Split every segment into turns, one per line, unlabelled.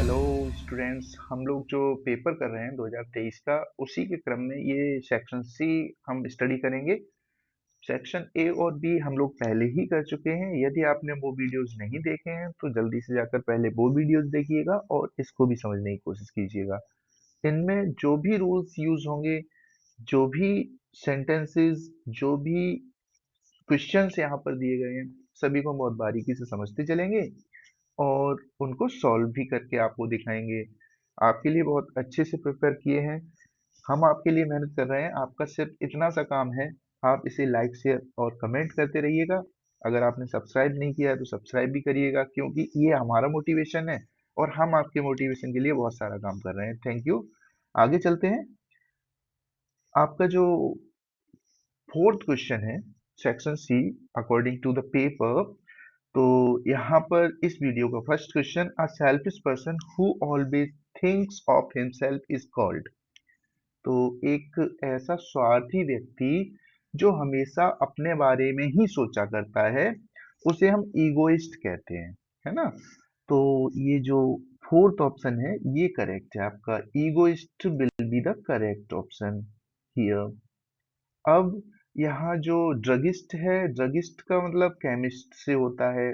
Hello students, हम लोग जो पेपर कर रहे हैं 2023 का, उसी के क्रम में ये सेक्शन सी हम स्टडी करेंगे। सेक्शन ए और बी हम लोग पहले ही कर चुके हैं। यदि आपने वो वीडियोस नहीं देखे हैं तो जल्दी से जाकर पहले वो वीडियोस देखिएगा और इसको भी समझने की कोशिश कीजिएगा। इनमें जो भी रूल्स यूज होंगे, जो भी सेंटेंसेस, जो भी क्वेश्चंस यहाँ पर दिए गए हैं, सभी को हम बहुत बारीकी से समझते चलेंगे और उनको सॉल्व भी करके आपको दिखाएंगे। आपके लिए बहुत अच्छे से प्रिपेयर किए हैं। हम आपके लिए मेहनत कर रहे हैं। आपका सिर्फ इतना सा काम है, आप इसे लाइक शेयर और कमेंट करते रहिएगा। अगर आपने सब्सक्राइब नहीं किया है तो सब्सक्राइब भी करिएगा, क्योंकि ये हमारा मोटिवेशन है और हम आपके मोटिवेशन के लिए बहुत सारा काम कर रहे हैं। Thank you. आगे चलते हैं। आपका जो फोर्थ क्वेश्चन है, section C, according to the paper, तो यहाँ पर इस वीडियो का first question, a selfish person who always thinks of himself is called. तो एक ऐसा स्वार्थी व्यक्ति जो हमेशा अपने बारे में ही सोचा करता है, उसे हम ईगोइस्ट कहते हैं, है ना। तो ये जो फोर्थ ऑप्शन है ये करेक्ट है आपका। Egoist will be the correct option here. अब यहाँ जो ड्रगिस्ट है, ड्रगिस्ट का मतलब केमिस्ट से होता है,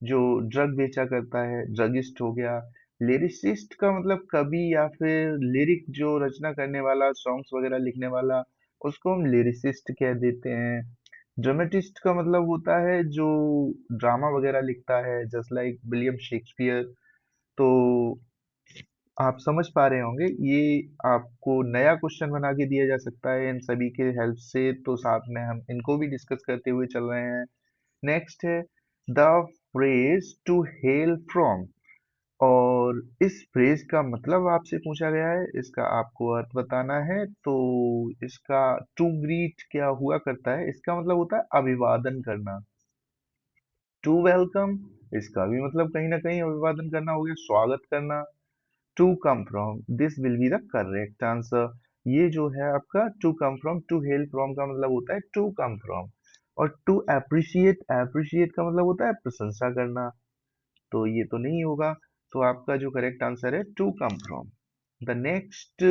जो ड्रग बेचा करता है, ड्रगिस्ट हो गया। लिरिसिस्ट का मतलब कवि या फिर लिरिक जो रचना करने वाला, सॉन्ग्स वगैरह लिखने वाला, उसको हम लिरिसिस्ट कह देते हैं। ड्रामेटिस्ट का मतलब होता है जो ड्रामा वगैरह लिखता है, जस्ट लाइक विलियम शेक्सपियर। तो आप समझ पा रहे होंगे, ये आपको नया क्वेश्चन बना के दिया जा सकता है इन सभी के हेल्प से, तो साथ में हम इनको भी डिस्कस करते हुए चल रहे हैं। नेक्स्ट है the phrase to hail from, और इस फ्रेज का मतलब आपसे पूछा गया है, इसका आपको अर्थ बताना है। तो इसका टू ग्रीट क्या हुआ करता है, इसका मतलब होता है अभिवादन करना। टू वेलकम, इसका भी मतलब कहीं ना कहीं अभिवादन करना हो गया, स्वागत करना। To come from, this will be the correct answer. ये जो है आपका to come from, to hail from का मतलब होता है टू कम फ्रॉम। और टू अप्रिशिएट, अप्रिशिएट का मतलब होता है प्रशंसा करना। तो ये तो नहीं होगा। तो आपका जो करेक्ट आंसर है to come from. The next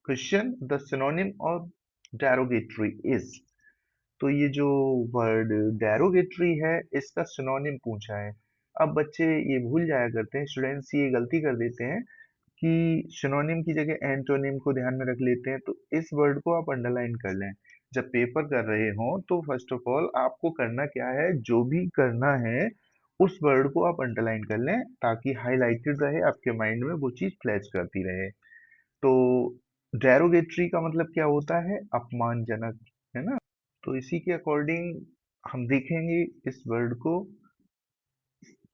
question, the synonym of derogatory is. तो ये जो वर्ड डेरोगेटरी है, इसका सिनोनिम पूछा है। अब बच्चे ये भूल जाया करते हैं, स्टूडेंट्स ये गलती कर देते हैं कि सिनोनिम की जगह एंटोनिम को ध्यान में रख लेते हैं। तो इस वर्ड को आप अंडरलाइन कर लें। जब पेपर कर रहे हो तो फर्स्ट ऑफ ऑल आपको करना क्या है, जो भी करना है उस वर्ड को आप अंडरलाइन कर लें, ताकि हाईलाइटेड रहे आपके माइंड में, वो चीज फ्लैश करती रहे। तो डेरोगेटरी का मतलब क्या होता है, अपमानजनक, है ना। तो इसी के अकॉर्डिंग हम देखेंगे इस वर्ड को,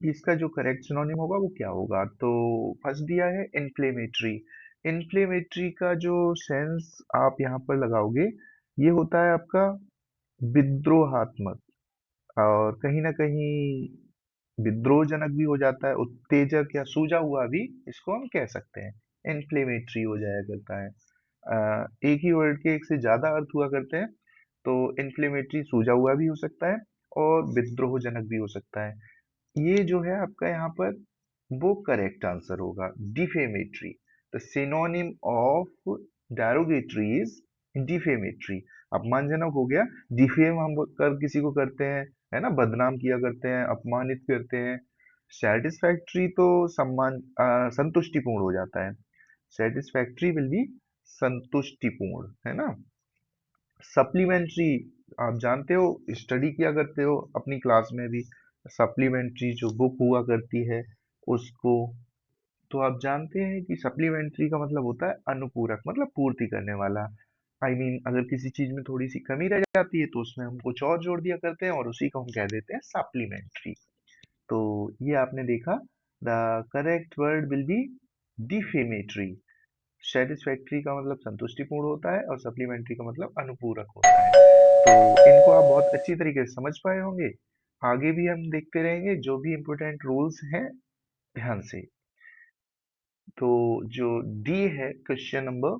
कि इसका जो करेक्ट सिनोनिम होगा वो क्या होगा। तो फर्स्ट दिया है इन्फ्लेमेटरी। इन्फ्लेमेटरी का जो सेंस आप यहाँ पर लगाओगे, ये होता है आपका विद्रोहात्मक, और कहीं ना कहीं विद्रोहजनक भी हो जाता है, उत्तेजक या सूजा हुआ भी इसको हम कह सकते हैं। इन्फ्लेमेटरी हो जाया करता है। एक ही वर्ड के एक से ज्यादा अर्थ हुआ करते हैं। तो इन्फ्लेमेटरी सूजा हुआ भी हो सकता है और विद्रोहजनक भी हो सकता है। ये जो है आपका यहाँ पर वो करेक्ट आंसर होगा, defamatory. The synonym of derogatory is defamatory. अपमानजनक हो गया। डिफेम हम कर किसी को करते हैं, है ना, बदनाम किया करते हैं, अपमानित करते हैं। सेटिस्फैक्ट्री तो सम्मान, संतुष्टिपूर्ण हो जाता है। सेटिस्फैक्ट्री विल बी संतुष्टिपूर्ण, है ना। सप्लीमेंट्री, आप जानते हो, स्टडी किया करते हो अपनी क्लास में भी, सप्लीमेंट्री जो बुक हुआ करती है उसको। तो आप जानते हैं कि सप्लीमेंट्री का मतलब होता है अनुपूरक, मतलब पूर्ति करने वाला। आई मीन अगर किसी चीज में थोड़ी सी कमी रह जाती है तो उसमें हम कुछ और जोड़ दिया करते हैं और उसी को हम कह देते हैं सप्लीमेंट्री। तो ये आपने देखा, the correct word will be defamatory. Satisfactory का मतलब संतुष्टिपूर्ण होता है और सप्लीमेंट्री का मतलब अनुपूरक होता है। तो इनको आप बहुत अच्छी तरीके से समझ पाए होंगे। आगे भी हम देखते रहेंगे जो भी इम्पोर्टेंट रूल्स हैं, ध्यान से। तो जो डी है question number,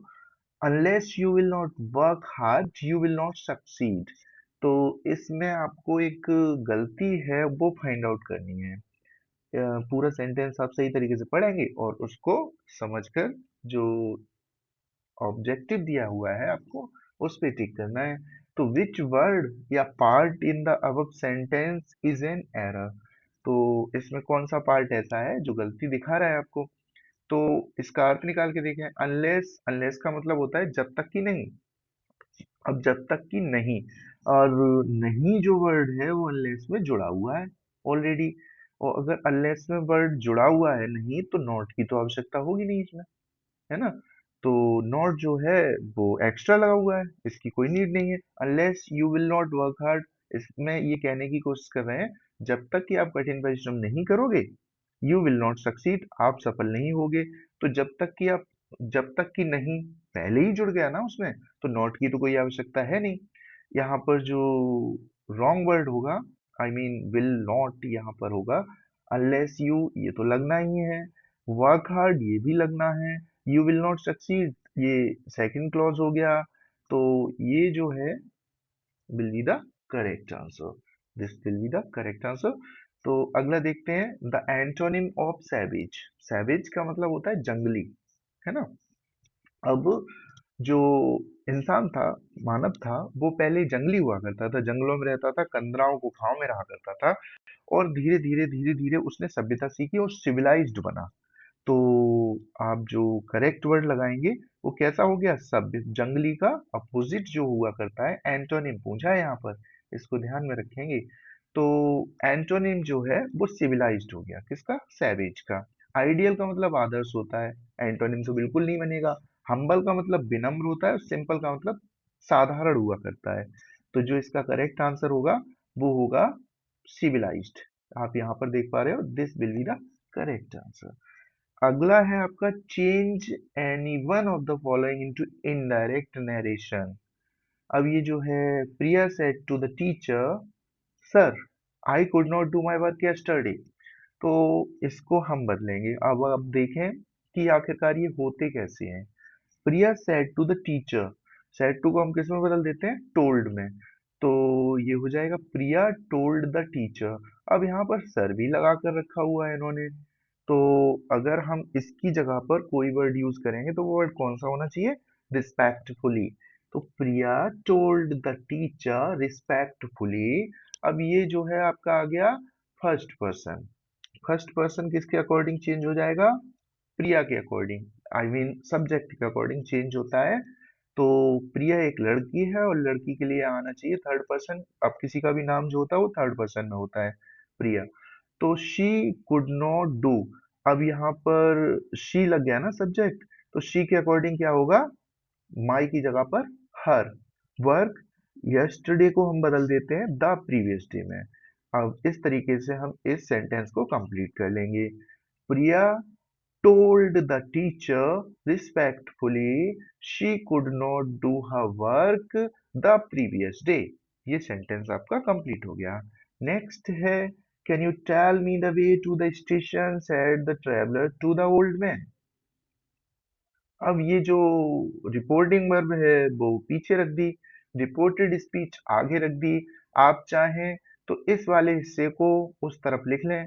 unless you will not work hard you will not succeed. तो इसमें आपको एक गलती है वो फाइंड आउट करनी है। पूरा सेंटेंस आप सही तरीके से पढ़ेंगे और उसको समझकर जो ऑब्जेक्टिव दिया हुआ है आपको उस पे टिक करना है। तो विच वर्ड या part in the above sentence is an error. तो इसमें कौन सा पार्ट ऐसा है जो गलती दिखा रहा है आपको। तो इसका अर्थ निकाल के देखें। अनलेस, अनलेस का मतलब होता है जब तक कि नहीं। अब जब तक कि नहीं, और नहीं जो वर्ड है वो अनलेस में जुड़ा हुआ है ऑलरेडी। और अगर अनलेस में वर्ड जुड़ा हुआ है नहीं तो नॉट की तो आवश्यकता होगी नहीं इसमें, है ना। तो नॉट जो है वो एक्स्ट्रा लगा हुआ है, इसकी कोई नीड नहीं है। Unless you will not work hard, इसमें ये कहने की कोशिश कर रहे हैं जब तक कि आप कठिन परिश्रम नहीं करोगे, यू विल नॉट सक्सीड, आप सफल नहीं होगे। तो जब तक कि नहीं पहले ही जुड़ गया ना उसमें, तो नॉट की तो कोई आवश्यकता है नहीं। यहाँ पर जो रॉन्ग वर्ड होगा, आई मीन विल नॉट यहाँ पर होगा। अनलेस यू, ये तो लगना ही है। वर्क हार्ड, ये भी लगना है। यू विल नॉट सक्सीड, ये सेकंड क्लॉज हो गया। तो ये जो है will be the correct answer. This will be the correct answer. तो अगला देखते हैं, the antonym of savage. Savage का मतलब होता है जंगली, है ना। अब जो इंसान था, मानव था, वो पहले जंगली हुआ करता था, जंगलों में रहता था, कंदराओं गुफाओं में रहा करता था। और धीरे धीरे उसने सभ्यता सीखी और सिविलाइज्ड बना। तो आप जो करेक्ट वर्ड लगाएंगे वो कैसा हो गया, सभ्य। जंगली का अपोजिट जो हुआ करता है, एंटोनिम पूछा है यहाँ पर, इसको ध्यान में रखेंगे। तो एंटोनिम जो है वो सिविलाइज्ड हो गया, किसका, सैवेज का। आइडियल का मतलब आदर्श होता है, एंटोनिम तो बिल्कुल नहीं बनेगा। हम्बल का मतलब विनम्र होता है, सिंपल का मतलब साधारण हुआ करता है। तो जो इसका करेक्ट आंसर होगा वो होगा सिविलाइज्ड। आप यहाँ पर देख पा रहे हो, this will be the correct answer. अगला है आपका, change any one of the following into indirect narration. अब ये जो है, Priya said to the teacher, sir I could not do my work yesterday. तो इसको हम बदलेंगे। अब देखें कि आखिरकार ये होते कैसे हैं। Priya said to the teacher, said to को हम किस में बदल देते हैं, टोल्ड में। तो ये हो जाएगा प्रिया टोल्ड द टीचर। अब यहाँ पर सर भी लगा कर रखा हुआ है इन्होंने। तो अगर हम इसकी जगह पर कोई वर्ड यूज करेंगे तो वो वर्ड कौन सा होना चाहिए, रिस्पेक्टफुली। तो प्रिया टोल्ड द टीचर रिस्पेक्टफुली। अब ये जो है आपका आ गया फर्स्ट पर्सन। फर्स्ट पर्सन किसके अकॉर्डिंग चेंज हो जाएगा, प्रिया के अकॉर्डिंग, आई मीन सब्जेक्ट के अकॉर्डिंग चेंज होता है। तो प्रिया एक लड़की है और लड़की के लिए आना चाहिए थर्ड पर्सन। अब किसी का भी नाम जो होता है वो थर्ड पर्सन में होता है, प्रिया। तो शी कुड नॉट डू, अब यहाँ पर शी लग गया ना सब्जेक्ट, तो शी के अकॉर्डिंग क्या होगा, माई की जगह पर हर। वर्क, यस्टरडे को हम बदल देते हैं द प्रीवियस डे में। अब इस तरीके से हम इस सेंटेंस को कंप्लीट कर लेंगे। प्रिया told the teacher respectfully she could not do her work the previous day। ये सेंटेंस आपका कंप्लीट हो गया। नेक्स्ट है, can you tell me the way to the station said the traveler to the old man। अब ये जो reporting verb है वो पीछे रख दी, रिपोर्टेड स्पीच आगे रख दी। आप चाहें तो इस वाले हिस्से को उस तरफ लिख लें,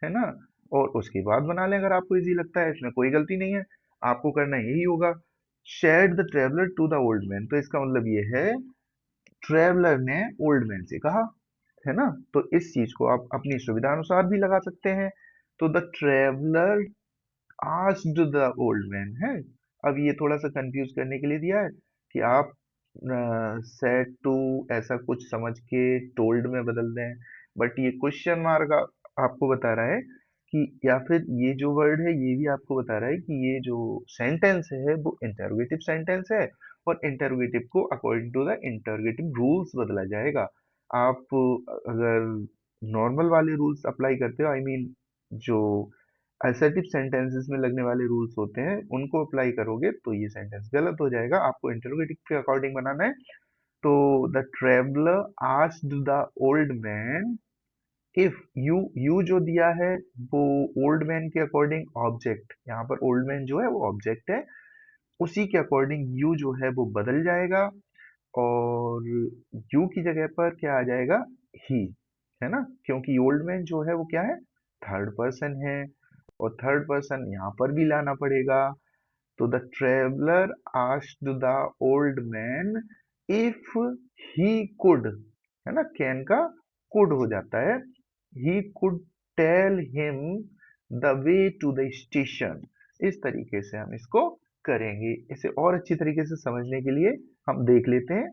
है ना, और उसके बाद बना लें अगर आपको इजी लगता है, इसमें कोई गलती नहीं है। आपको करना यही होगा, shared the traveller to the old man, तो इसका मतलब ये है ट्रेवलर ने ओल्ड मैन से कहा, है ना। तो इस चीज को आप अपनी सुविधा अनुसार भी लगा सकते हैं। तो the traveller asked the old man है। अब ये थोड़ा सा कंफ्यूज करने के लिए दिया है कि आप सेड टू ऐसा कुछ समझ के टोल्ड में बदल दें, बट ये क्वेश्चन मार्क आपको बता रहा है कि, या फिर ये जो वर्ड है ये भी आपको बता रहा है कि ये जो सेंटेंस है वो इंटरोगेटिव सेंटेंस है, और इंटरोगेटिव को according to the interrogative rules बदला जाएगा। आप अगर नॉर्मल वाले रूल्स अप्लाई करते हो, आई मीन जो असर्टिव सेंटेंसेस में लगने वाले रूल्स होते हैं उनको अप्लाई करोगे तो ये सेंटेंस गलत हो जाएगा। आपको इंटरोगेटिव के अकॉर्डिंग बनाना है। तो the traveller asked the old man if you जो दिया है वो ओल्ड मैन के अकॉर्डिंग ऑब्जेक्ट, यहाँ पर ओल्ड मैन जो है वो ऑब्जेक्ट है, उसी के अकॉर्डिंग यू जो है वो बदल जाएगा, और यू की जगह पर क्या आ जाएगा, ही, है ना, क्योंकि ओल्ड मैन जो है वो क्या है, थर्ड पर्सन है, और थर्ड पर्सन यहाँ पर भी लाना पड़ेगा। तो the traveller asked the old man if he could, है ना, कैन का कुड हो जाता है, he could tell him the way to the station. इस तरीके से हम इसको करेंगे। इसे और अच्छी तरीके से समझने के लिए हम देख लेते हैं।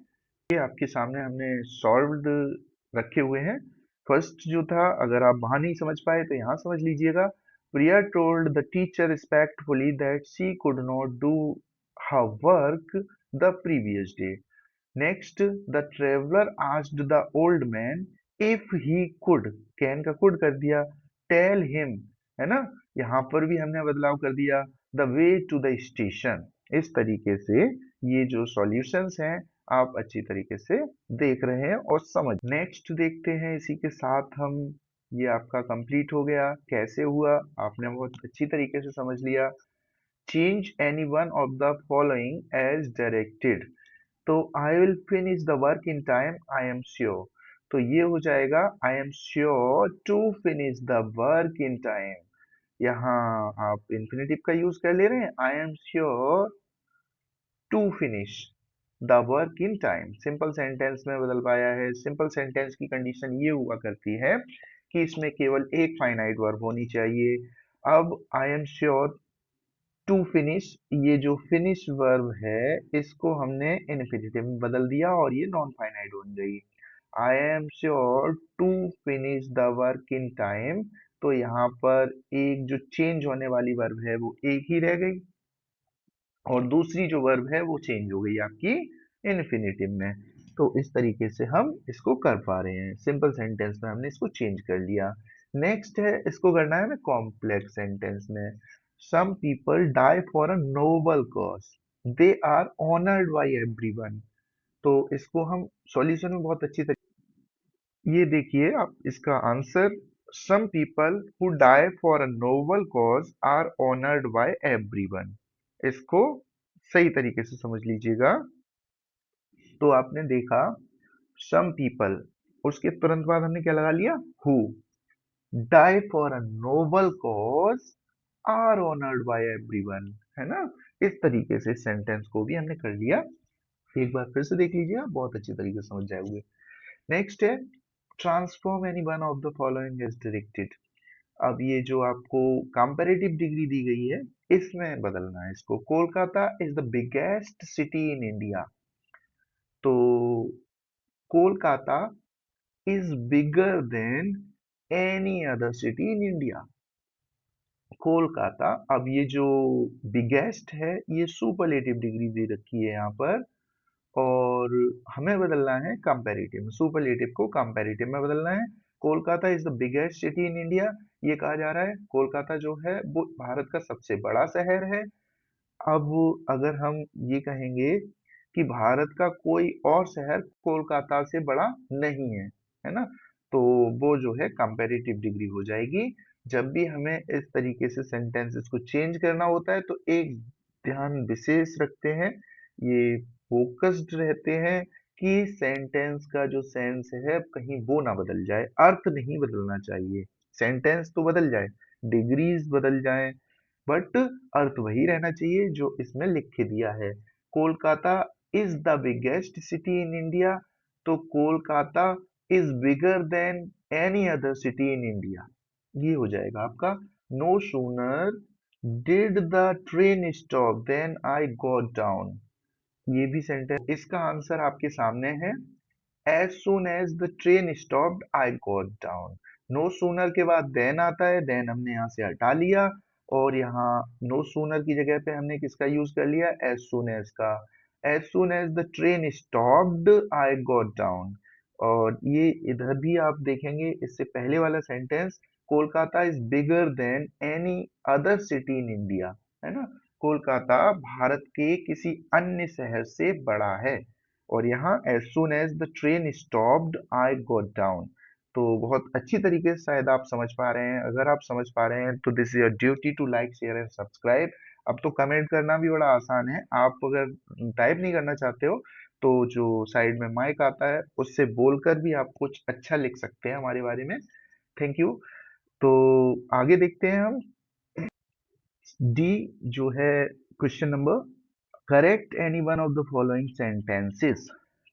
ये आपके सामने हमने सॉल्व्ड रखे हुए हैं। फर्स्ट जो था, अगर आप वहां नहीं समझ पाए तो यहाँ समझ लीजिएगा। Priya told the teacher respectfully that she could not do her work the previous day. Next, the traveler asked the old man if he could, can का could कर दिया, tell him, है ना, यहाँ पर भी हमने बदलाव कर दिया, the way to the station। इस तरीके से ये जो सॉल्यूशंस हैं आप अच्छी तरीके से देख रहे हैं और समझ। नेक्स्ट देखते हैं, इसी के साथ हम, ये आपका कंप्लीट हो गया। कैसे हुआ, आपने बहुत अच्छी तरीके से समझ लिया। Change any one of the following as directed. तो I will finish the work in time, I am sure. तो ये हो जाएगा I am sure to finish the work in time. यहाँ आप इंफिनिटिव का यूज कर ले रहे हैं, I am sure to finish the work in time. Simple sentence में बदल पाया है। सिंपल सेंटेंस की कंडीशन ये हुआ करती है कि इसमें केवल एक फाइनाइट वर्ब होनी चाहिए। अब I am sure to finish, ये जो फिनिश वर्ब है इसको हमने इन्फिनिटिव में बदल दिया और ये नॉन फाइनाइट बन गई। I am sure to finish the work in time, तो यहाँ पर एक जो चेंज होने वाली वर्ब है वो एक ही रह गई, और दूसरी जो वर्ब है वो चेंज हो गई आपकी इन्फिनिटिव में। तो इस तरीके से हम इसको कर पा रहे हैं। सिंपल सेंटेंस में हमने इसको चेंज कर लिया। नेक्स्ट है, इसको करना है हमें कॉम्प्लेक्स सेंटेंस में। Some people die for a noble cause, they are honoured by everyone. तो इसको हम सॉल्यूशन में बहुत अच्छी तरीके, ये देखिए आप इसका answer, some people who die for a noble cause are honoured by everyone. इसको सही तरीके से समझ लीजिएगा। तो आपने देखा सम पीपल, उसके तुरंत बाद हमने क्या लगा लिया, who die for a noble cause are honoured by everyone, है ना। इस तरीके से सेंटेंस को भी हमने कर लिया। एक बार फिर से देख लीजिए, आप बहुत अच्छी तरीके से समझ जाओगे। नेक्स्ट है, transform any one of the following as directed. अब ये जो आपको कंपैरेटिव डिग्री दी गई है इसमें बदलना है इसको। Kolkata is the biggest city in India. तो Kolkata is bigger than any other city in India. Kolkata, अब ये जो बिगेस्ट है ये सुपरलेटिव डिग्री दे रखी है यहाँ पर, और हमें बदलना है कंपैरेटिव में। सुपरलेटिव को कंपैरेटिव में बदलना है। Kolkata is the biggest city in India, ये कहा जा रहा है कोलकाता जो है वो भारत का सबसे बड़ा शहर है। अब अगर हम ये कहेंगे कि भारत का कोई और शहर कोलकाता से बड़ा नहीं है, है ना, तो वो जो है कंपैरेटिव डिग्री हो जाएगी। जब भी हमें इस तरीके से सेंटेंसेस को चेंज करना होता है तो एक ध्यान विशेष रखते हैं, ये फोकस्ड रहते हैं कि सेंटेंस का जो सेंस है कहीं वो ना बदल जाए, अर्थ नहीं बदलना चाहिए। सेंटेंस तो बदल जाए, डिग्रीज बदल जाए, बट अर्थ वही रहना चाहिए जो इसमें लिख के दिया है। Kolkata is the biggest city in India, तो Kolkata is bigger than any other city in India, ये हो जाएगा आपका। No sooner did the train stop than I got down, ये भी सेंटेंस, इसका आंसर आपके सामने है। As soon as the train stopped I got down. No sooner के बाद देन आता है, देन हमने यहाँ से हटा लिया, और यहाँ नो सूनर की जगह पे हमने किसका यूज कर लिया, एज सुन एज का। As soon as the train stopped I got down. और ये इधर भी आप देखेंगे, इससे पहले वाला sentence, Kolkata is bigger than any other city in India, है ना। कोलकाता भारत के किसी अन्य शहर से बड़ा है। और यहाँ as soon as the train stopped I got down. तो बहुत अच्छी तरीके से शायद आप समझ पा रहे हैं। अगर आप समझ पा रहे हैं तो this is your duty to like share and subscribe. अब तो कमेंट करना भी बड़ा आसान है, आप अगर टाइप नहीं करना चाहते हो तो जो साइड में माइक आता है उससे बोलकर भी आप कुछ अच्छा लिख सकते हैं हमारे बारे में। Thank you. तो आगे देखते हैं हम। डी जो है question number, correct any one of the following sentences.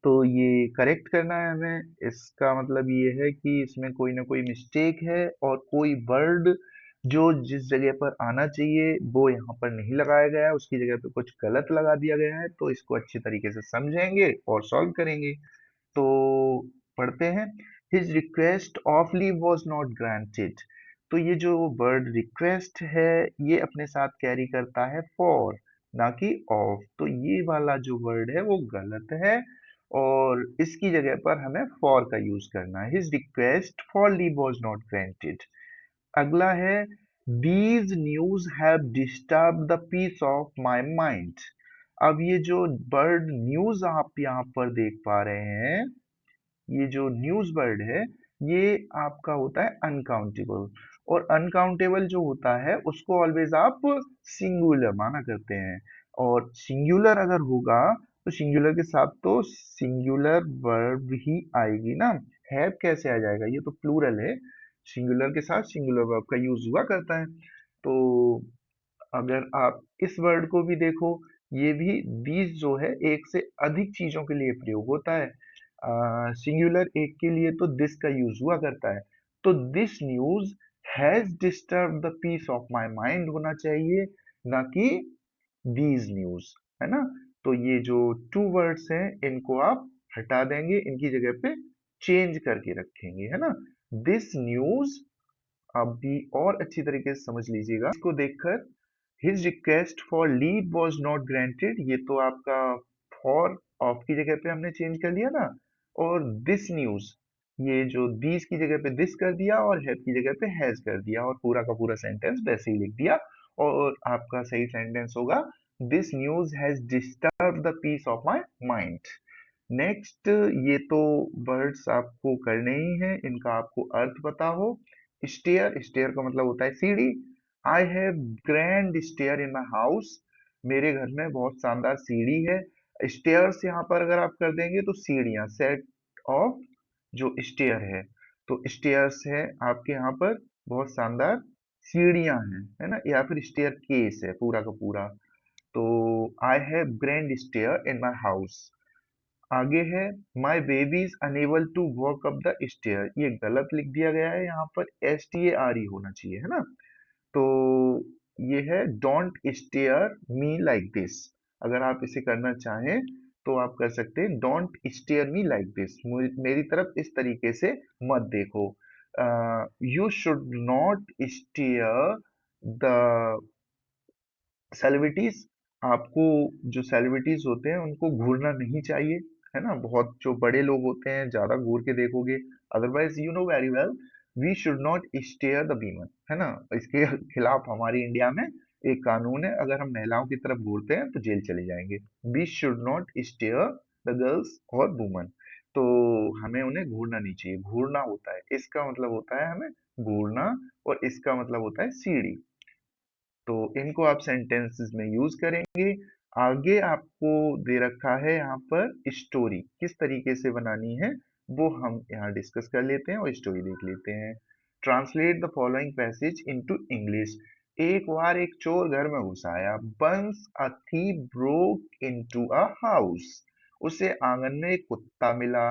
तो ये करेक्ट करना है हमें। इसका मतलब ये है कि इसमें कोई ना कोई मिस्टेक है और कोई वर्ड जो जिस जगह पर आना चाहिए वो यहाँ पर नहीं लगाया गया है, उसकी जगह पे कुछ गलत लगा दिया गया है। तो इसको अच्छी तरीके से समझेंगे और सॉल्व करेंगे। तो पढ़ते हैं। His request of leave was not granted. तो ये जो वर्ड रिक्वेस्ट है ये अपने साथ कैरी करता है फॉर, ना कि ऑफ। तो ये वाला जो वर्ड है वो गलत है और इसकी जगह पर हमें फॉर का यूज करना है। His request for leave was not granted. अगला है, these news have disturb the peace of my mind. अब ये जो वर्ड न्यूज आप यहाँ पर देख पा रहे हैं, ये जो न्यूज वर्ड है ये आपका होता है अनकाउंटेबल। और अनकाउंटेबल जो होता है उसको ऑलवेज आप सिंगुलर माना करते हैं। और सिंगुलर अगर होगा तो सिंगुलर के साथ तो सिंगुलर वर्ब ही आएगी ना। हैव कैसे आ जाएगा, ये तो प्लूरल है। सिंगुलर के साथ सिंगुलर वर्ब का यूज हुआ करता है। तो अगर आप इस वर्ड को भी देखो, ये भी दीज जो है एक से अधिक चीजों के लिए प्रयोग होता है। सिंगुलर एक के लिए तो दिस का यूज हुआ करता है। तो this news has disturb the peace of my mind होना चाहिए, ना कि दीज न्यूज, है ना। तो ये जो टू वर्ड्स हैं इनको आप हटा देंगे, इनकी जगह पे चेंज करके रखेंगे, है ना। दिस न्यूज आप भी और अच्छी तरीके से समझ लीजिएगा इसको देखकर। His request for leave was not granted, ये तो आपका फॉर ऑफ की जगह पे हमने चेंज कर लिया ना। और दिस न्यूज, ये जो दीज की जगह पे दिस कर दिया और हैव की जगह पे हैज कर दिया और पूरा का पूरा सेंटेंस वैसे ही लिख दिया। और आपका सही सेंटेंस होगा, this news has disturb the peace of my mind. Next, ये तो वर्ड्स आपको करने ही हैं, इनका आपको अर्थ पता हो। स्टेयर, स्टेयर का मतलब होता है सीढ़ी। I have grand stair in my house. मेरे घर में बहुत शानदार सीढ़ी है। स्टेयर्स यहाँ पर अगर आप कर देंगे तो सीढ़ियाँ, सेट ऑफ जो स्टेयर है, तो स्टेयर्स है आपके यहाँ पर बहुत शानदार सीढ़ियाँ हैं, है ना। या फिर स्टेयर केस है पूरा का पूरा। तो I have grand stair in my house. आगे है, my baby is unable to walk up the stair. ये गलत लिख दिया गया है, यहाँ पर STARE होना चाहिए, है ना। तो ये है, don't stare me like this. अगर आप इसे करना चाहें तो आप कर सकते हैं, don't stare me like this. मेरी तरफ इस तरीके से मत देखो। You should not stare the celebrities. आपको जो सेलिब्रिटीज होते हैं उनको घूरना नहीं चाहिए, है ना। बहुत जो बड़े लोग होते हैं ज्यादा घूर के देखोगे, otherwise you know very well, we should not stare the women, है ना। इसके खिलाफ हमारी इंडिया में एक कानून है, अगर हम महिलाओं की तरफ घूरते हैं तो जेल चले जाएंगे। We should not stare the girls और वुमन। तो हमें उन्हें घूरना नहीं चाहिए। घूरना होता है, इसका मतलब होता है हमें घूरना, और इसका मतलब होता है सीढ़ी। तो इनको आप सेंटेंसेस में यूज करेंगे। आगे आपको दे रखा है यहाँ पर स्टोरी किस तरीके से बनानी है, वो हम यहाँ डिस्कस कर लेते हैं और स्टोरी देख लेते हैं। Translate the following passage into English. एक बार एक चोर घर में घुस आया। Once a thief broke into a house. उसे आंगन में एक कुत्ता मिला।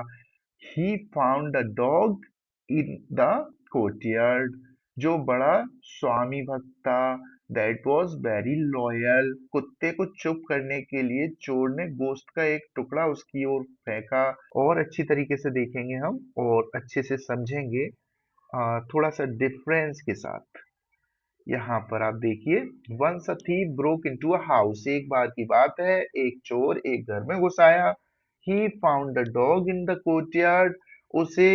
He found a dog in the courtyard. जो बड़ा स्वामी भक्त था। That was very loyal. कुत्ते को चुप करने के लिए चोर ने गोश्त का एक टुकड़ा उसकी ओर फेंका। और अच्छी तरीके से देखेंगे हम और अच्छे से समझेंगे, थोड़ा सा डिफरेंस के साथ। यहाँ पर आप देखिए, once a thief broke into a house. एक बार की बात है, एक चोर एक घर में घुस आया। He found the dog in the courtyard. उसे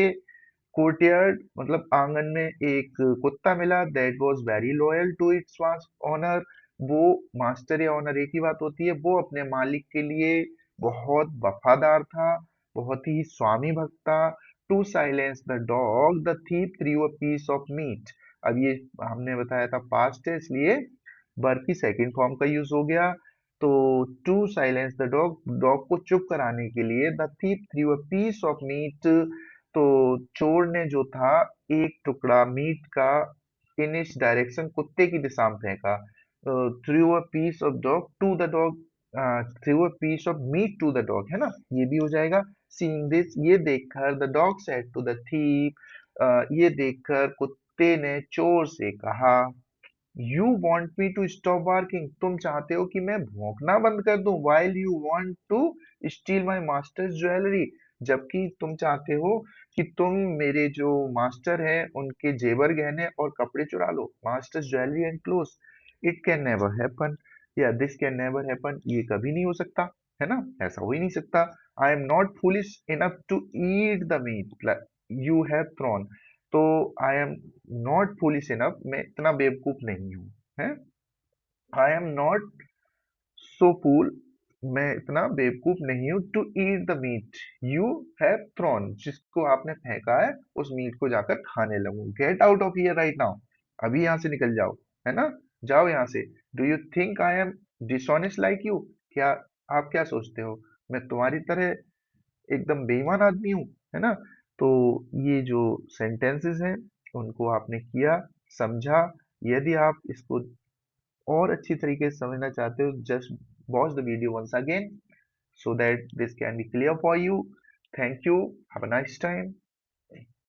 कोर्टयार्ड मतलब आंगन में एक कुत्ता मिला। That was very loyal to its owner. वो मास्टर या ऑनर एक ही बात होती है, वो अपने मालिक के लिए बहुत वफादार था, बहुत ही स्वामी भक्त था। To silence the dog the thief threw a piece of meat. अब ये हमने बताया था पास्ट है, इसलिए वर्ब की सेकंड फॉर्म का यूज हो गया। तो to silence the dog, dog को चुप कराने के लिए, the thief threw a piece of meat, तो चोर ने जो था एक टुकड़ा मीट का इन इस डायरेक्शन, कुत्ते की दिशा में फेंका। Threw a piece of dog to the dog, threw a piece of meat to the dog, है ना, ये भी हो जाएगा। सीइंग दिस, ये देखकर, the dog said to the thief, ये देखकर कुत्ते ने चोर से कहा, you want me to stop barking, तुम चाहते हो कि मैं भौंकना बंद कर दूं, while you want to steal my master's jewellery, जबकि तुम चाहते हो कि तुम मेरे जो मास्टर हैं उनके जेवर गहने और कपड़े चुरा लो, masters jewellery and clothes. It can never happen, या दिस कैन नेवर हैपन, ये कभी नहीं हो सकता, है ना, ऐसा हो ही नहीं सकता। I am not foolish enough to eat the meat you have thrown, तो I am not foolish enough, मैं इतना बेवकूफ नहीं हूँ, है, आई एम नॉट सो फूल, मैं इतना बेवकूफ नहीं हूँ, to eat the meat you have thrown, जिसको आपने फेंका है उस मीट को जाकर खाने लगूं। Get out of here right now, अभी यहाँ से निकल जाओ, है ना, जाओ यहाँ से। Do you think I am dishonest like you, क्या आप क्या सोचते हो मैं तुम्हारी तरह एकदम बेईमान आदमी हूँ, है ना। तो ये जो सेंटेंसेस हैं उनको आपने किया, समझा। यदि आप इसको और अच्छी तरीके से समझना चाहते हो, just watch the video once again so that this can be clear for you. Thank you. Have a nice time.